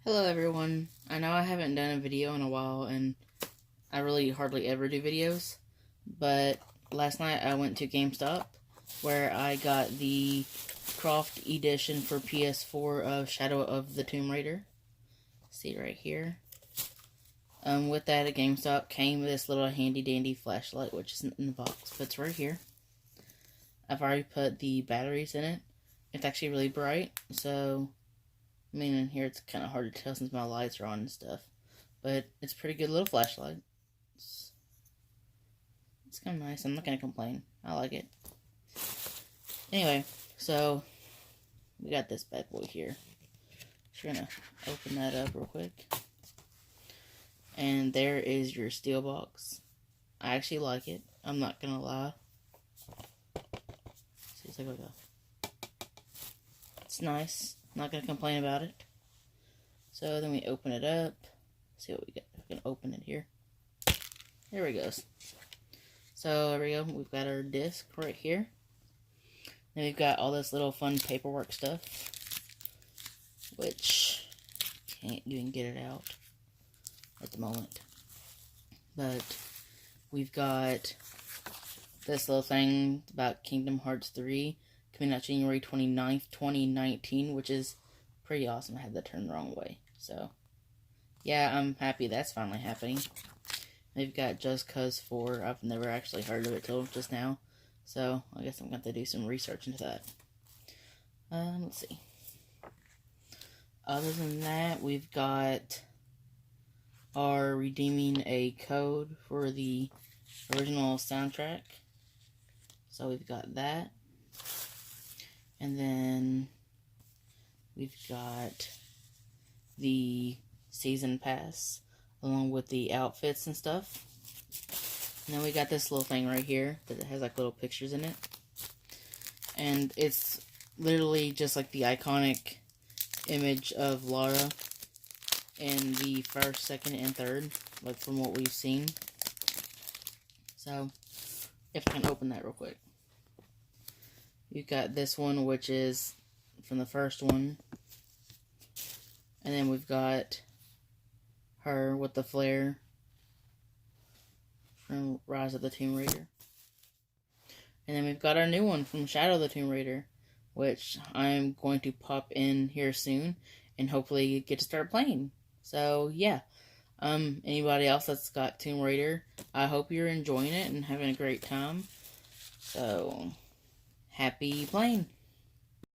Hello everyone. I know I haven't done a video in a while and I really hardly ever do videos, but last night I went to Gamestop where I got the Croft edition for PS4 of Shadow of the Tomb Raider. See right here. With that at Gamestop came this little handy dandy flashlight, which isn't in the box, but it's right here. I've already put the batteries in it. It's actually really bright, so I mean, in here it's kind of hard to tell since my lights are on and stuff. But it's a pretty good little flashlight. It's kind of nice. I'm not going to complain. I like it. Anyway, so we got this bad boy here. Just going to open that up real quick. And there is your steel box. I actually like it. I'm not going to lie. See, it's like it's nice. Not going to complain about it. So then we open it up. See what we got. We can open it here. There we go. So there we go. We've got our disc right here. Then we've got all this little fun paperwork stuff, which can't even get it out at the moment. But we've got this little thing about Kingdom Hearts 3 coming out January 29th, 2019, which is pretty awesome. I had that turned the wrong way. So, yeah, I'm happy that's finally happening. They've got Just Cause 4. I've never actually heard of it till just now. So, I guess I'm going to have to do some research into that. Let's see. Other than that, we've got our redeeming a code for the original soundtrack. So, we've got that. And then we've got the season pass along with the outfits and stuff. And then we got this little thing right here that has like little pictures in it. And it's literally just like the iconic image of Lara in the first, second, and third, like from what we've seen. So, if I can open that real quick. You've got this one, which is from the first one. And then we've got her with the flare from Rise of the Tomb Raider. And then we've got our new one from Shadow of the Tomb Raider, which I'm going to pop in here soon and hopefully get to start playing. So, yeah. Anybody else that's got Tomb Raider, I hope you're enjoying it and having a great time. So, happy playing.